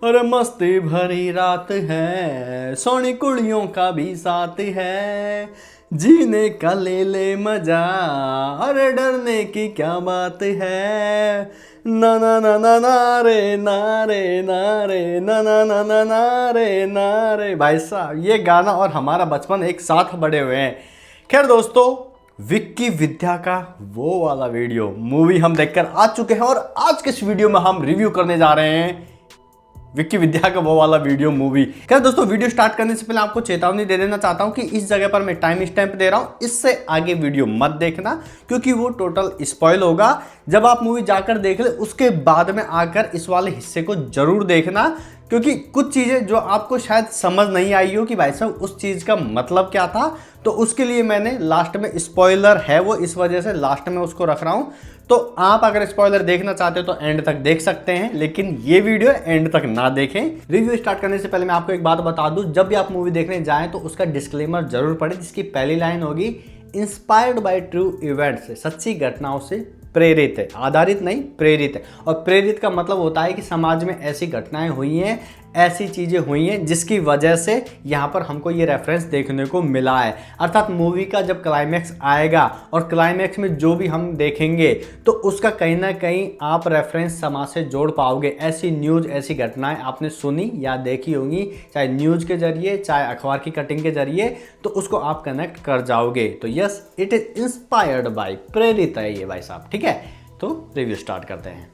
अरे मस्ती भरी रात है, सोनी कुड़ियों का भी साथ है, जीने का ले ले मजा, अरे डरने की क्या बात है। ना ना ना ना ना रे ना रे ना रे ना ना ना ना ना रे ना रे। भाई साहब ये गाना और हमारा बचपन एक साथ बड़े हुए हैं। खैर दोस्तों, विक्की विद्या का वो वाला वीडियो मूवी हम देखकर आ चुके हैं और आज के इस वीडियो में हम रिव्यू करने जा रहे हैं विक्की विद्या का वो वाला वीडियो मूवी। खैर दोस्तों, वीडियो स्टार्ट करने से पहले आपको चेतावनी दे देना चाहता हूं कि इस जगह पर मैं टाइम स्टैंप दे रहा हूं, इससे आगे वीडियो मत देखना क्योंकि वो टोटल स्पॉइल होगा। जब आप मूवी जाकर देख ले उसके बाद में आकर इस वाले हिस्से को जरूर देखना, क्योंकि कुछ चीज़ें जो आपको शायद समझ नहीं आई हो कि भाई साहब उस चीज़ का मतलब क्या था, तो उसके लिए मैंने लास्ट में स्पॉइलर है वो, इस वजह से लास्ट में उसको रख रहा हूँ। तो आप अगर स्पॉइलर देखना चाहते हो तो एंड तक देख सकते हैं, लेकिन ये वीडियो एंड तक ना देखें। रिव्यू स्टार्ट करने से पहले मैं आपको एक बात बता दूं, जब भी आप मूवी देखने जाएं तो उसका डिस्क्लेमर जरूर पढ़ें, जिसकी पहली लाइन होगी इंस्पायर्ड बाय ट्रू इवेंट्स, सच्ची घटनाओं से प्रेरित है, आधारित नहीं प्रेरित है। और प्रेरित का मतलब होता है कि समाज में ऐसी घटनाएं हुई हैं, ऐसी चीज़ें हुई हैं जिसकी वजह से यहाँ पर हमको ये रेफरेंस देखने को मिला है। अर्थात मूवी का जब क्लाइमैक्स आएगा और क्लाइमैक्स में जो भी हम देखेंगे तो उसका कहीं ना कहीं आप रेफरेंस समाज से जोड़ पाओगे। ऐसी न्यूज़, ऐसी घटनाएं आपने सुनी या देखी होंगी, चाहे न्यूज़ के जरिए चाहे अखबार की कटिंग के जरिए, तो उसको आप कनेक्ट कर जाओगे। तो yes, it is inspired by, प्रेरित है ये भाई साहब। ठीक है, तो रिव्यू स्टार्ट करते हैं।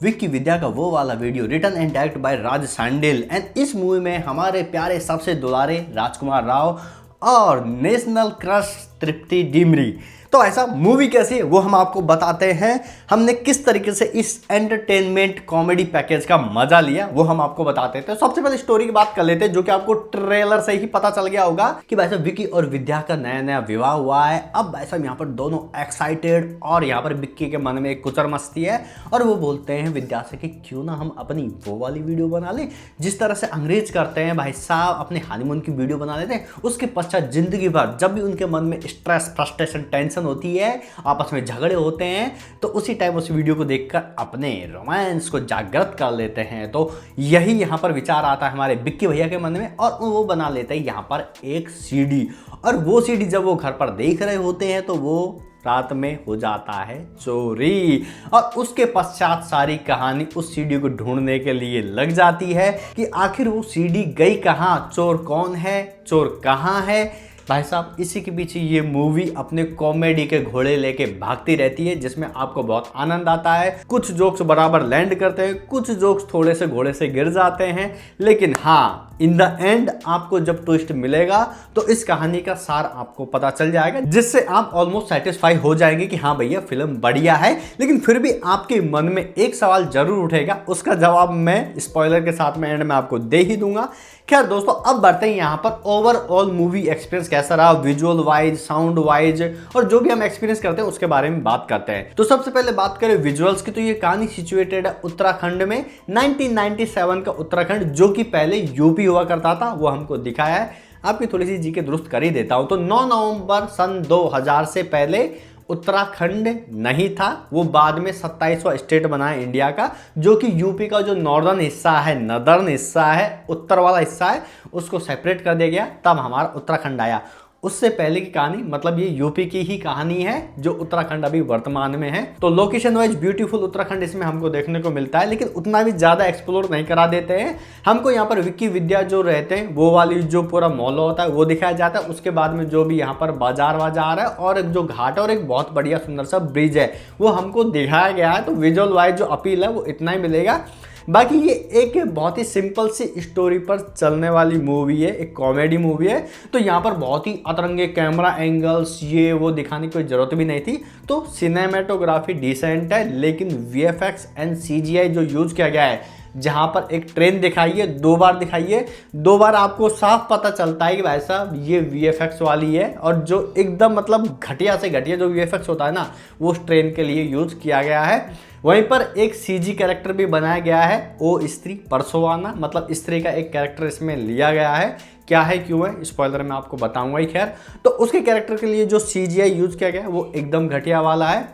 विक्की विद्या का वो वाला video written and direct by Raj Sandel, and इस मूवी में हमारे प्यारे सबसे दुलारे राजकुमार राव और नेशनल क्रश तृप्ति डिमरी। तो ऐसा मूवी कैसी है वो हम आपको बताते हैं, हमने किस तरीके से इस एंटरटेनमेंट कॉमेडी पैकेज का मजा लिया वो हम आपको बताते हैं। तो सबसे पहले स्टोरी की बात कर लेते हैं, जो कि आपको ट्रेलर से ही पता चल गया होगा कि भाई साहब विक्की और विद्या का नया नया विवाह हुआ है। अब भाई साहब यहाँ पर दोनों एक्साइटेड, और यहाँ पर विक्की के मन में एक कुचर मस्ती है और वो बोलते हैं विद्या से कि क्यों ना हम अपनी वो वाली वीडियो बना लें, जिस तरह से अंग्रेज करते हैं भाई साहब, अपने हनीमून की वीडियो बना लेते हैं। उसके पश्चात जिंदगी भर जब भी उनके मन में स्ट्रेस, फ्रस्ट्रेशन, टेंशन होती है, आपस में झगड़े होते हैं, तो उसी टाइम उस वीडियो को देखकर अपने रोमांस को जागृत कर लेते हैं। तो यही यहाँ पर विचार आता है हमारे विक्की भैया के मन में, और वो बना लेते हैं यहाँ पर एक सीडी। और वो सीडी जब वो घर पर देख रहे होते हैं तो वो रात में हो जाता है चोरी, और उसके पश्चात सारी कहानी उस सीडी को ढूंढने के लिए लग जाती है कि आखिर वो सीडी गई कहाँ, चोर कौन है, चोर कहाँ है। भाई साहब इसी के पीछे ये मूवी अपने कॉमेडी के घोड़े लेके भागती रहती है, जिसमें आपको बहुत आनंद आता है। कुछ जोक्स बराबर लैंड करते हैं, कुछ जोक्स थोड़े से घोड़े से गिर जाते हैं, लेकिन हाँ इन द एंड आपको जब ट्विस्ट मिलेगा तो इस कहानी का सार आपको पता चल जाएगा, जिससे आप ऑलमोस्ट सेटिस्फाई हो जाएंगे कि हाँ भैया फिल्म बढ़िया है। लेकिन फिर भी आपके मन में एक सवाल जरूर उठेगा, उसका जवाब मैं स्पॉइलर के साथ में एंड में आपको दे ही दूंगा। खैर दोस्तों, अब बढ़ते हैं यहाँ पर ओवरऑल मूवी एक्सपीरियंस कैसा रहा, विजुअल वाइज, साउंड वाइज, और जो भी हम एक्सपीरियंस करते हैं उसके बारे में बात करते हैं। तो सबसे पहले बात करें विजुअल्स की, तो ये कहानी सिचुएटेड है उत्तराखंड में, 1997 का उत्तराखंड, जो कि पहले यूपी हुआ करता था, वो हमको दिखाया है। आपकी थोड़ी सी जीके दुरुस्त कर ही देता हूं। तो 9 नवंबर सन 2000 से पहले उत्तराखंड नहीं था, वो बाद में 27वां स्टेट बना है इंडिया का, जो कि यूपी का जो नॉर्दर्न हिस्सा है, नदर्न हिस्सा है, उत्तर वाला हिस्सा है, उसको सेपरेट कर दिया गया, तब हमारा उत्तराखंड आया। उससे पहले की कहानी, मतलब ये यूपी की ही कहानी है, जो उत्तराखंड अभी वर्तमान में है। तो लोकेशन वाइज ब्यूटीफुल उत्तराखंड इसमें हमको देखने को मिलता है, लेकिन उतना भी ज्यादा एक्सप्लोर नहीं करा देते हैं हमको। यहाँ पर विक्की विद्या जो रहते हैं वो वाली जो पूरा मॉल होता है वो दिखाया जाता है। उसके बाद में जो भी यहाँ पर बाजार वाजार है और जो घाट और एक बहुत बढ़िया सुंदर सा ब्रिज है वो हमको दिखाया गया है। तो विजुअल वाइज जो अपील है वो इतना ही मिलेगा। बाकी ये एक बहुत ही सिंपल सी स्टोरी पर चलने वाली मूवी है, एक कॉमेडी मूवी है। तो यहाँ पर बहुत ही अतरंगे कैमरा एंगल्स ये वो दिखाने की कोई ज़रूरत भी नहीं थी। तो सिनेमेटोग्राफी डिसेंट है, लेकिन VFX एंड CGI जो यूज़ किया गया है, जहाँ पर एक ट्रेन दिखाइए, 2 बार दिखाइए, 2 बार आपको साफ पता चलता है कि भाई साहब ये VFX वाली है, और जो एकदम मतलब घटिया से घटिया जो VFX होता है ना, वो उस ट्रेन के लिए यूज़ किया गया है। वहीं पर एक CG कैरेक्टर भी बनाया गया है, ओ स्त्री परसोवाना, मतलब स्त्री का एक कैरेक्टर इसमें लिया गया है। क्या है क्यों है स्पॉइलर मैं आपको बताऊंगा ही। खैर, तो उसके कैरेक्टर के लिए जो CGI यूज़ किया गया है वो एकदम घटिया वाला है।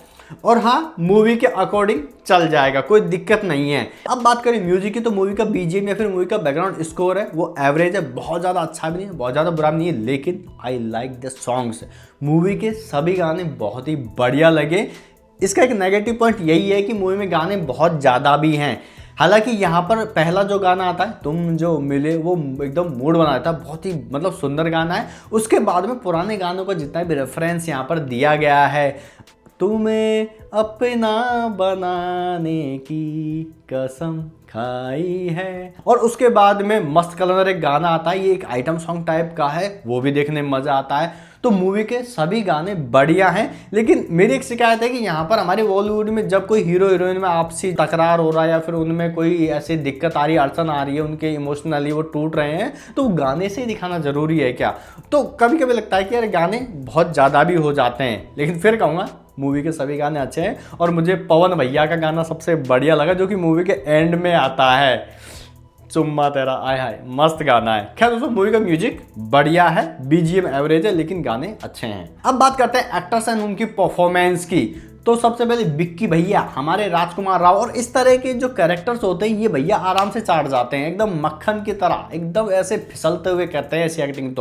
और हाँ, मूवी के अकॉर्डिंग चल जाएगा, कोई दिक्कत नहीं है। अब बात करें म्यूजिक की, तो मूवी का बीजीएम या फिर मूवी का बैकग्राउंड स्कोर है वो एवरेज है, बहुत ज़्यादा अच्छा भी नहीं है, बहुत ज़्यादा बुरा भी नहीं है, लेकिन I like the songs. Movie के सभी गाने बहुत ही बढ़िया लगे। इसका एक नेगेटिव पॉइंट यही है कि मूवी में गाने बहुत ज़्यादा भी हैं। हालांकि यहाँ पर पहला जो गाना आता है तुम जो मिले, वो एकदम मूड बना देता है, बहुत ही मतलब सुंदर गाना है। उसके बाद में पुराने गानों का जितना भी रेफरेंस यहाँ पर दिया गया है, तुम्हें अपना बनाने की कसम खाई है, और उसके बाद में मस्त कलर एक गाना आता है, ये एक आइटम सॉन्ग टाइप का है, वो भी देखने में मज़ा आता है। तो मूवी के सभी गाने बढ़िया हैं, लेकिन मेरी एक शिकायत है कि यहाँ पर हमारे बॉलीवुड में जब कोई हीरो हीरोइन में आपसी तकरार हो रहा है या फिर उनमें कोई ऐसी दिक्कत आ रही है, अड़चन आ रही है, उनके इमोशनली वो टूट रहे हैं, तो गाने से ही दिखाना जरूरी है क्या? तो कभी कभी लगता है कि यार गाने बहुत ज़्यादा भी हो जाते हैं, लेकिन फिर कहूँगा मूवी के सभी गाने अच्छे हैं। और मुझे पवन भैया का गाना सबसे बढ़िया लगा, जो कि मूवी के एंड में आता है, चुम्मा तेरा आय हाय, मस्त गाना है। खैर दोस्तों, मूवी का म्यूजिक बढ़िया है, बीजीएम एवरेज है, लेकिन गाने अच्छे हैं। अब बात करते हैं एक्टर्स एंड उनकी परफॉर्मेंस की। तो सबसे पहले विक्की भैया, हमारे राजकुमार राव, और इस तरह के जो कैरेक्टर्स होते हैं ये भैया आराम से चाट जाते हैं, एकदम मक्खन की तरह, एकदम ऐसे फिसलते हुए करते हैं ऐसी एक्टिंग।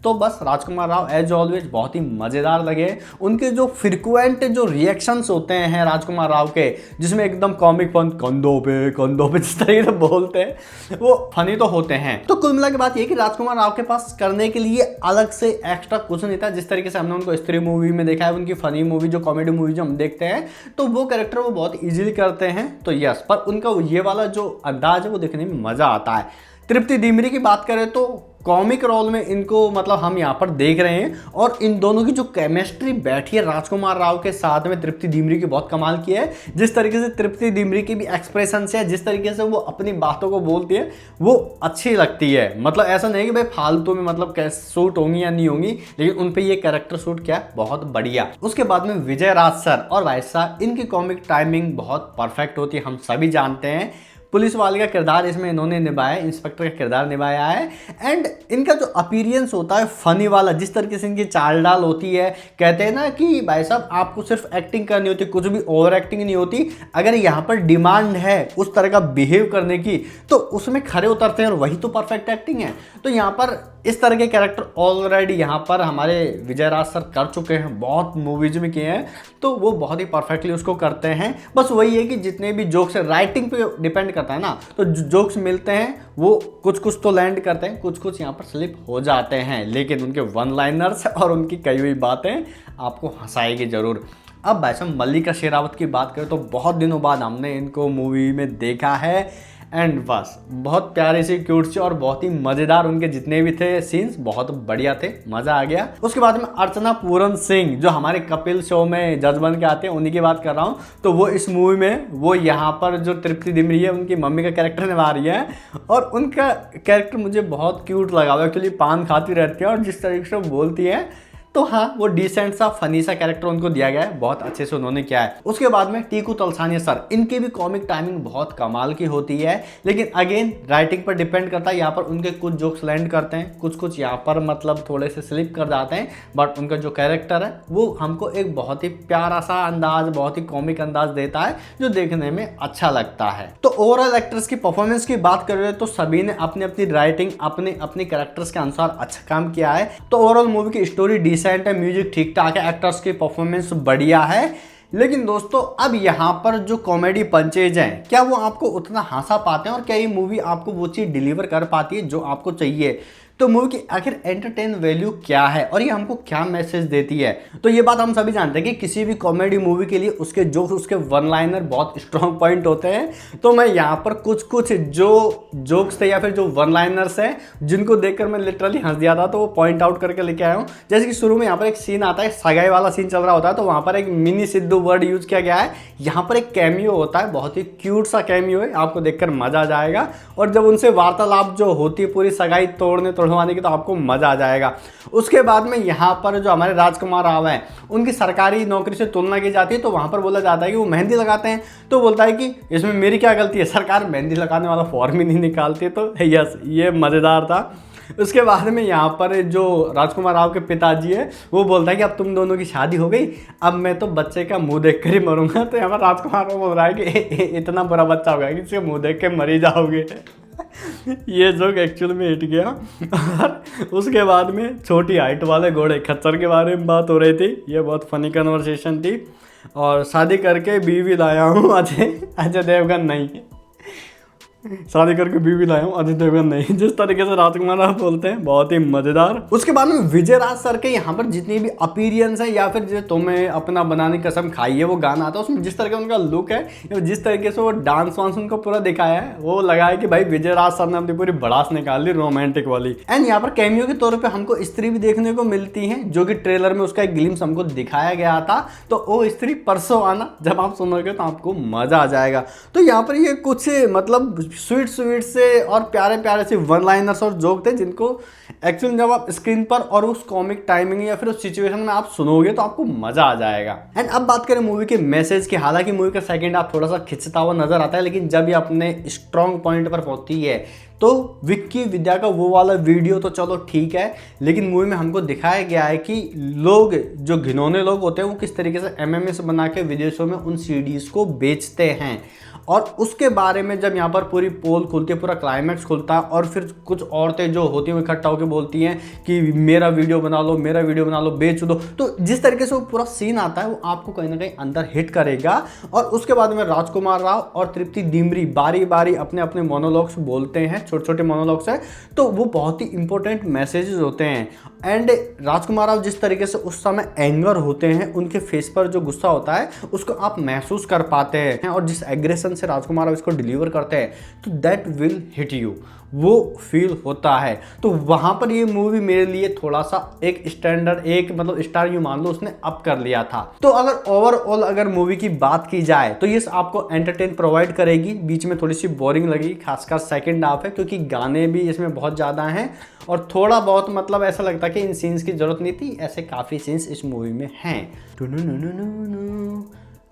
तो बस राजकुमार राव एज ऑलवेज बहुत ही मज़ेदार लगे। उनके जो फ्रिक्वेंट जो रिएक्शंस होते हैं राजकुमार राव के, जिसमें एकदम कॉमिक फन, कंधों पे जिस तरीके से बोलते हैं, वो फनी तो होते हैं। तो कुल मिला के बात ये कि राजकुमार राव के पास करने के लिए अलग से एक्स्ट्रा कुछ नहीं था। जिस तरीके से हमने उनको स्त्री मूवी में देखा है, उनकी फनी मूवी जो कॉमेडी मूवी जो हम देखते हैं, तो वो कैरेक्टर वो बहुत इजीली करते हैं। तो यस, पर उनका ये वाला जो अंदाज है वो देखने में मज़ा आता है। तृप्ति डिमरी की बात करें तो कॉमिक रोल में इनको मतलब हम यहाँ पर देख रहे हैं, और इन दोनों की जो केमिस्ट्री बैठी है राजकुमार राव के साथ में तृप्ति डिमरी की, बहुत कमाल की है। जिस तरीके से तृप्ति डिमरी की भी एक्सप्रेशन है, जिस तरीके से वो अपनी बातों को बोलती है, वो अच्छी लगती है। मतलब ऐसा नहीं कि भाई फालतू में मतलब कैसे सूट होंगी या नहीं होंगी, लेकिन उन पर ये कैरेक्टर सूट किया बहुत बढ़िया। उसके बाद में विजय राज सर और भाई साहब, इनकी कॉमिक टाइमिंग बहुत परफेक्ट होती है, हम सभी जानते हैं। पुलिस वाले का किरदार इसमें इन्होंने निभाया, इंस्पेक्टर का किरदार निभाया है। एंड इनका जो अपीयरेंस होता है फनी वाला, जिस तरीके से इनकी चाल डाल होती है, कहते हैं ना कि भाई साहब आपको सिर्फ एक्टिंग करनी होती, कुछ भी ओवर एक्टिंग नहीं होती। अगर यहाँ पर डिमांड है उस तरह का बिहेव करने की, तो उसमें खरे उतरते हैं, और वही तो परफेक्ट एक्टिंग है। तो यहाँ पर इस तरह के कैरेक्टर ऑलरेडी यहाँ पर हमारे विजय राज सर कर चुके हैं, बहुत मूवीज में किए हैं, तो वो बहुत ही परफेक्टली उसको करते हैं। बस वही है कि जितने भी जोक्स है, राइटिंग पे डिपेंड करता है ना, तो जोक्स मिलते हैं वो कुछ कुछ तो लैंड करते हैं, कुछ कुछ यहाँ पर स्लिप हो जाते हैं, लेकिन उनके वन लाइनर्स और उनकी कई हुई बातें आपको हंसाएगी जरूर। अब भाई साहब मल्लिका शेरावत की बात करें तो बहुत दिनों बाद हमने इनको मूवी में देखा है, एंड बस बहुत प्यारे से क्यूट से और बहुत ही मज़ेदार उनके जितने भी थे सीन्स बहुत बढ़िया थे, मज़ा आ गया। उसके बाद में अर्चना पूरन सिंह, जो हमारे कपिल शो में जज बन के आते हैं, उन्हीं की बात कर रहा हूँ। तो वो इस मूवी में वो यहाँ पर जो तृप्ति डिमरी है उनकी मम्मी का कैरेक्टर निभा रही है, और उनका कैरेक्टर मुझे बहुत क्यूट लगा हुआ। एक्चुअली पान खाती रहती है और जिस तरीके से वो बोलती है, तो हाँ वो डिसेंट सा फनी सा कैरेक्टर उनको दिया गया है, बहुत अच्छे से उन्होंने किया है। उसके बाद में टीकू तलसानी सर, इनकी भी कॉमिक टाइमिंग बहुत कमाल की होती है, लेकिन अगेन राइटिंग पर डिपेंड करता है। यहाँ पर उनके कुछ जोक्स लैंड करते हैं, कुछ कुछ यहाँ पर मतलब थोड़े से स्लिप कर जाते हैं, बट उनका जो कैरेक्टर है वो हमको एक बहुत ही प्यारा सा अंदाज, बहुत ही कॉमिक अंदाज देता है, जो देखने में अच्छा लगता है। तो ओवरऑल एक्टर्स की परफॉर्मेंस की बात कर रहे हैं तो सभी ने अपनी अपनी राइटिंग अपने अपने कैरेक्टर्स के अनुसार अच्छा काम किया है। तो ओवरऑल मूवी की स्टोरी डिसेंट है, म्यूजिक ठीक ठाक है, एक्टर्स की परफॉर्मेंस बढ़िया है। लेकिन दोस्तों अब यहाँ पर जो कॉमेडी पंचेज हैं, क्या वो आपको उतना हंसा पाते हैं, और क्या ये मूवी आपको वो चीज़ डिलीवर कर पाती है जो आपको चाहिए? तो मूवी की आखिर एंटरटेन वैल्यू क्या है और ये हमको क्या मैसेज देती है? तो ये बात हम सभी जानते हैं कि किसी भी कॉमेडी मूवी के लिए उसके जोक्स, उसके वन लाइनर बहुत स्ट्रॉन्ग पॉइंट होते हैं। तो मैं यहाँ पर कुछ कुछ जो जोक्स थे या फिर जो वन लाइनर्स हैं जिनको देखकर मैं लिटरली हंस दिया था, तो वो पॉइंट आउट करके लेके आया हूँ। जैसे कि शुरू में यहाँ पर एक सीन आता है, सगाई वाला सीन चल रहा होता है, तो वहाँ पर एक मिनी सिद्धू वर्ड यूज किया गया है। यहाँ पर एक कैमियो होता है, बहुत ही क्यूट सा कैमियो है, आपको देखकर मजा आ जाएगा। और जब उनसे वार्तालाप जो होती है पूरी सगाई तोड़वाने की, तो आपको मजा आ जाएगा। उसके बाद में यहाँ पर जो हमारे राजकुमार राव हैं, उनकी सरकारी नौकरी से तुलना की जाती है, तो वहाँ पर बोला जाता है कि वो मेहंदी लगाते हैं, तो बोलता है कि इसमें मेरी क्या गलती है, सरकार मेहंदी लगाने वाला फॉर्म ही नहीं निकालती। तो यस, ये मज़ेदार था। उसके बाद में यहाँ पर जो राजकुमार राव के पिताजी है वो बोलता है कि अब तुम दोनों की शादी हो गई, अब मैं तो बच्चे का मुंह देख कर ही मरूंगा। तो यहाँ पर राजकुमार राव बोल रहा है कि इतना बुरा बच्चा होगा कि इसके मुंह देख के मर ही जाओगे। ये जोक एक्चुअल में हिट गया। और उसके बाद में छोटी हाइट वाले घोड़े खच्चर के बारे में बात हो रही थी, ये बहुत फनी कन्वर्सेशन थी। और शादी करके बीवी लाया हूँ अजय देवगन नहीं, शादी करके बीवी लाया हूँ अजय देवगन नहीं, जिस तरीके से राजकुमार राव बोलते हैं बहुत ही मजेदार। उसके बाद में विजय राज सर के यहाँ पर जितनी भी अपीरियंस है या फिर जो तुम्हें अपना बनाने की कसम खाई है वो गाना आता है, उसमें जिस तरह का उनका लुक है, जिस तरीके से वो डांस वांस उनको पूरा दिखाया है, वो लगा है कि भाई विजय राज सर ने अपनी पूरी भड़ास निकाल ली रोमांटिक वाली। एंड यहाँ पर कैमियो के तौर पर हमको स्त्री भी देखने को मिलती है, जो कि ट्रेलर में उसका एक ग्लिम्स हमको दिखाया गया था। तो वो स्त्री परसों आना, जब आप सुनोगे तो आपको मजा आ जाएगा। तो यहाँ पर ये कुछ मतलब स्वीट से और प्यारे प्यारे से वन लाइनर्स और जोक थे, जिनको एक्चुअली जब आप स्क्रीन पर और उस कॉमिक टाइमिंग या फिर उस सिचुएशन में आप सुनोगे तो आपको मजा आ जाएगा। एंड अब बात करें मूवी के मैसेज की, हालांकि मूवी का सेकंड हाफ थोड़ा सा खिंचता हुआ नजर आता है, लेकिन जब ये अपने स्ट्रॉन्ग पॉइंट पर पहुंचती है तो विक्की विद्या का वो वाला वीडियो तो चलो ठीक है, लेकिन मूवी में हमको दिखाया गया है कि लोग जो घिनौने लोग होते हैं वो किस तरीके से एमएमएस बना के विदेशों में उन सीडीज को बेचते हैं। और उसके बारे में जब यहाँ पर पूरी पोल खुलती है, पूरा क्लाइमैक्स खुलता है, और फिर कुछ औरतें जो होती हैं वो इकट्ठा होकर बोलती हैं कि मेरा वीडियो बना लो, मेरा वीडियो बना लो, बेच दो। तो जिस तरीके से वो पूरा सीन आता है वो आपको कहीं ना कहीं अंदर हिट करेगा। और उसके बाद में राजकुमार राव और तृप्ति डिमरी बारी बारी अपने अपने मोनोलॉग्स बोलते हैं, छोटे छोटे मोनोलॉग्स हैं, तो वो बहुत ही इंपॉर्टेंट मैसेजेस होते हैं। एंड राजकुमार राव जिस तरीके से उस समय एंगर होते हैं, उनके फेस पर जो गुस्सा होता है उसको आप महसूस कर पाते हैं, और जिस एग्रेशन से राजकुमार राव इसको डिलीवर करते हैं तो दैट विल हिट यू, वो फील होता है। तो वहां पर ये मूवी मेरे लिए थोड़ा सा एक स्टैंडर्ड, एक मतलब स्टार यू मान लो उसने अप कर लिया था। तो अगर ओवरऑल अगर मूवी की बात की जाए तो ये आपको एंटरटेन प्रोवाइड करेगी, बीच में थोड़ी सी बोरिंग लगेगी, खासकर सेकंड हाफ है, क्योंकि गाने भी इसमें बहुत ज़्यादा हैं और थोड़ा बहुत मतलब ऐसा लगता है कि इन सीन्स की जरूरत नहीं थी, ऐसे काफ़ी सीन्स इस मूवी में हैं।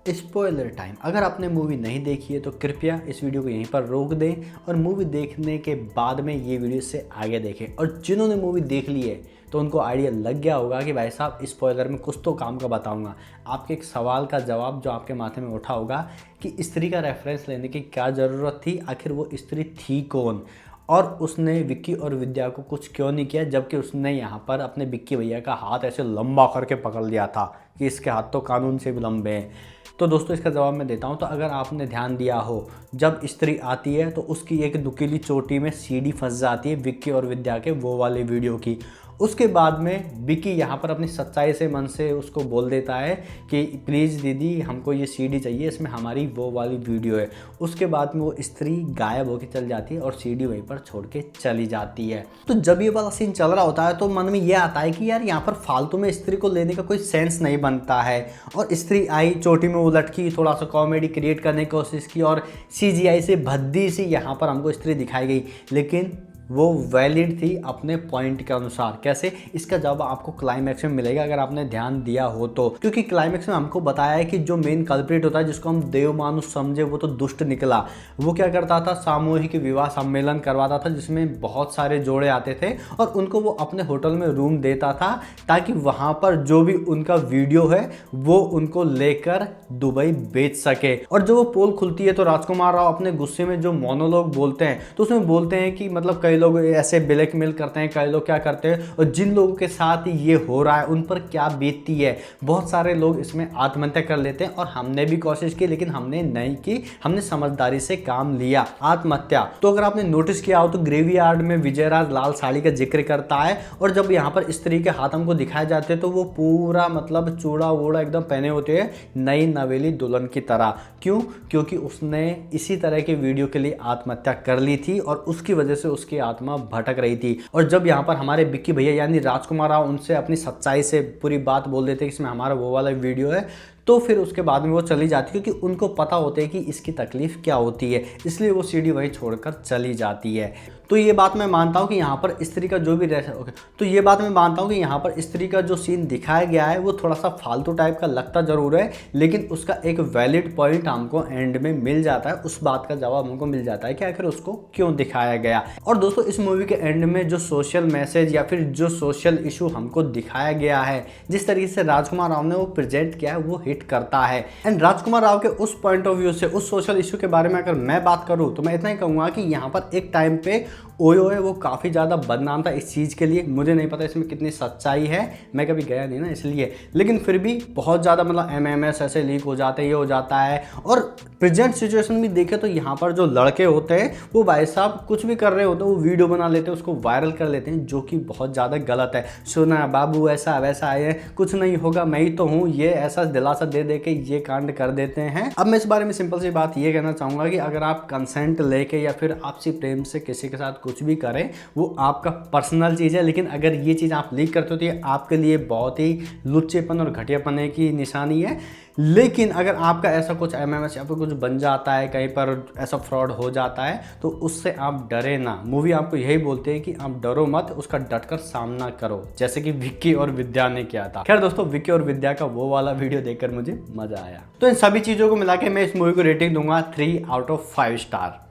स्पॉइलर टाइम, अगर आपने मूवी नहीं देखी है तो कृपया इस वीडियो को यहीं पर रोक दें और मूवी देखने के बाद में ये वीडियो से आगे देखें। और जिन्होंने मूवी देख ली है तो उनको आइडिया लग गया होगा कि भाई साहब स्पॉइलर में कुछ तो काम का बताऊंगा। आपके एक सवाल का जवाब जो आपके माथे में उठा होगा कि स्त्री का रेफरेंस लेने की क्या ज़रूरत थी, आखिर वो स्त्री थी कौन, और उसने विक्की और विद्या को कुछ क्यों नहीं किया, जबकि उसने यहाँ पर अपने विक्की भैया का हाथ ऐसे लंबा करके पकड़ लिया था कि इसके हाथ तो कानून से भी लंबे हैं। तो दोस्तों इसका जवाब मैं देता हूँ। तो अगर आपने ध्यान दिया हो, जब स्त्री आती है तो उसकी एक नुकीली चोटी में सीडी फंस जाती है विक्की और विद्या के वो वाले वीडियो की। उसके बाद में विक्की यहाँ पर अपनी सच्चाई से मन से उसको बोल देता है कि प्लीज़ दीदी हमको ये सीडी चाहिए, इसमें हमारी वो वाली वीडियो है। उसके बाद में वो स्त्री गायब होकर चल जाती है और सीडी वहीं पर छोड़ के चली जाती है। तो जब ये वाला सीन चल रहा होता है तो मन में ये आता है कि यार यहाँ पर फालतू में स्त्री को लेने का कोई सेंस नहीं बनता है। और स्त्री आई, चोटी में वो लटकी, थोड़ा सा कॉमेडी क्रिएट करने की कोशिश की और CGI से भद्दी सी यहाँ पर हमको स्त्री दिखाई गई, लेकिन वो वैलिड थी अपने पॉइंट के अनुसार। कैसे, इसका जवाब आपको क्लाइमैक्स में मिलेगा अगर आपने ध्यान दिया हो तो। क्योंकि क्लाइमैक्स में हमको बताया है कि जो मेन कल्प्रिट होता है, जिसको हम देव मानुष समझे, वो तो दुष्ट निकला। वो क्या करता था, सामूहिक विवाह सम्मेलन करवाता था जिसमें बहुत सारे जोड़े आते थे और उनको वो अपने होटल में रूम देता था ताकि वहाँ पर जो भी उनका वीडियो है वो उनको लेकर दुबई बेच सके। और जब वो पोल खुलती है तो राजकुमार राव अपने गुस्से में जो मोनोलॉग बोलते हैं तो उसमें बोलते हैं कि मतलब कई लोग ऐसे ब्लैकमेल करते हैं, कई लोग क्या करते हैं, और जिन लोगों के साथ ये हो रहा है उन पर क्या बीतती है। बहुत सारे लोग इसमें आत्महत्या कर लेते हैं और हमने भी कोशिश की लेकिन हमने नहीं की, हमने समझदारी से काम लिया। आत्महत्या तो अगर आपने नोटिस किया हो तो ग्रेवयार्ड में विजयराज लाल साड़ी का जिक्र करता है और जब यहाँ पर स्त्री के हाथ हमको दिखाए जाते हैं तो वो पूरा मतलब चूड़ा वूड़ा एकदम पहने होते हैं नई नवेली दुल्हन की तरह। क्यों? क्योंकि उसने इसी तरह के वीडियो के लिए आत्महत्या कर ली थी और उसकी वजह से उसकी आत्मा भटक रही थी। और जब यहाँ पर हमारे विक्की भैया यानी राजकुमार राव उनसे अपनी सच्चाई से पूरी बात बोल देते हैं कि इसमें हमारा वो वाला वीडियो है, तो फिर उसके बाद में वो चली जाती है क्योंकि उनको पता होता है कि इसकी तकलीफ क्या होती है, इसलिए वो सीडी वहीं छोड़कर चली जाती है। तो ये बात मैं मानता हूँ कि यहाँ पर स्त्री का जो भी ओके, तो ये बात मैं मानता हूँ कि यहाँ पर स्त्री का जो सीन दिखाया गया है वो थोड़ा सा फालतू टाइप का लगता जरूर है, लेकिन उसका एक वैलिड पॉइंट हमको एंड में मिल जाता है, उस बात का जवाब हमको मिल जाता है कि आखिर उसको क्यों दिखाया गया। और दोस्तों इस मूवी के एंड में जो सोशल मैसेज या फिर जो सोशल इशू हमको दिखाया गया है, जिस तरीके से राजकुमार राव ने वो प्रेजेंट किया है, वो हिट करता है। एंड राजकुमार राव के उस पॉइंट ऑफ व्यू से उस सोशल इशू के बारे में अगर मैं बात करूं तो मैं इतना ही कहूंगा कि यहाँ पर एक टाइम पे ओयो है वो काफ़ी ज़्यादा बदनाम था इस चीज़ के लिए। मुझे नहीं पता इसमें कितनी सच्चाई है, मैं कभी गया नहीं ना इसलिए, लेकिन फिर भी बहुत ज़्यादा मतलब एमएमएस ऐसे लीक हो जाते हैं, ये हो जाता है। और प्रेजेंट सिचुएशन भी देखें तो यहाँ पर जो लड़के होते हैं वो भाई साहब कुछ भी कर रहे होते हैं, वो वीडियो बना लेते हैं, उसको वायरल कर लेते हैं, जो कि बहुत ज़्यादा गलत है। सुना बाबू ऐसा वैसा है, कुछ नहीं होगा, मैं ही तो हूँ, ये ऐसा दिलासा दे दे के ये कांड कर देते हैं। अब मैं इस बारे में सिंपल सी बात ये कहना चाहूँगा कि अगर आप कंसेंट लेके या फिर आपसी प्रेम से किसी के साथ कुछ भी करें वो आपका पर्सनल चीज़ है, लेकिन अगर ये चीज़ आप लीक करते हो तो ये आपके लिए बहुत ही लुच्चेपन और घटियापने की निशानी है। लेकिन अगर आपका ऐसा कुछ एमएमएस या फिर कुछ बन जाता है, कहीं पर ऐसा फ्रॉड हो जाता है, तो उससे आप डरे ना। मूवी आपको यही बोलते हैं कि आप डरो मत, उसका डटकर सामना करो, जैसे कि विक्की और विद्या ने किया था। खैर दोस्तों, विक्की और विद्या का वो वाला वीडियो देखकर मुझे मजा आया। तो इन सभी चीज़ों को मिला के मैं इस मूवी को रेटिंग दूंगा 3 आउट ऑफ 5 स्टार।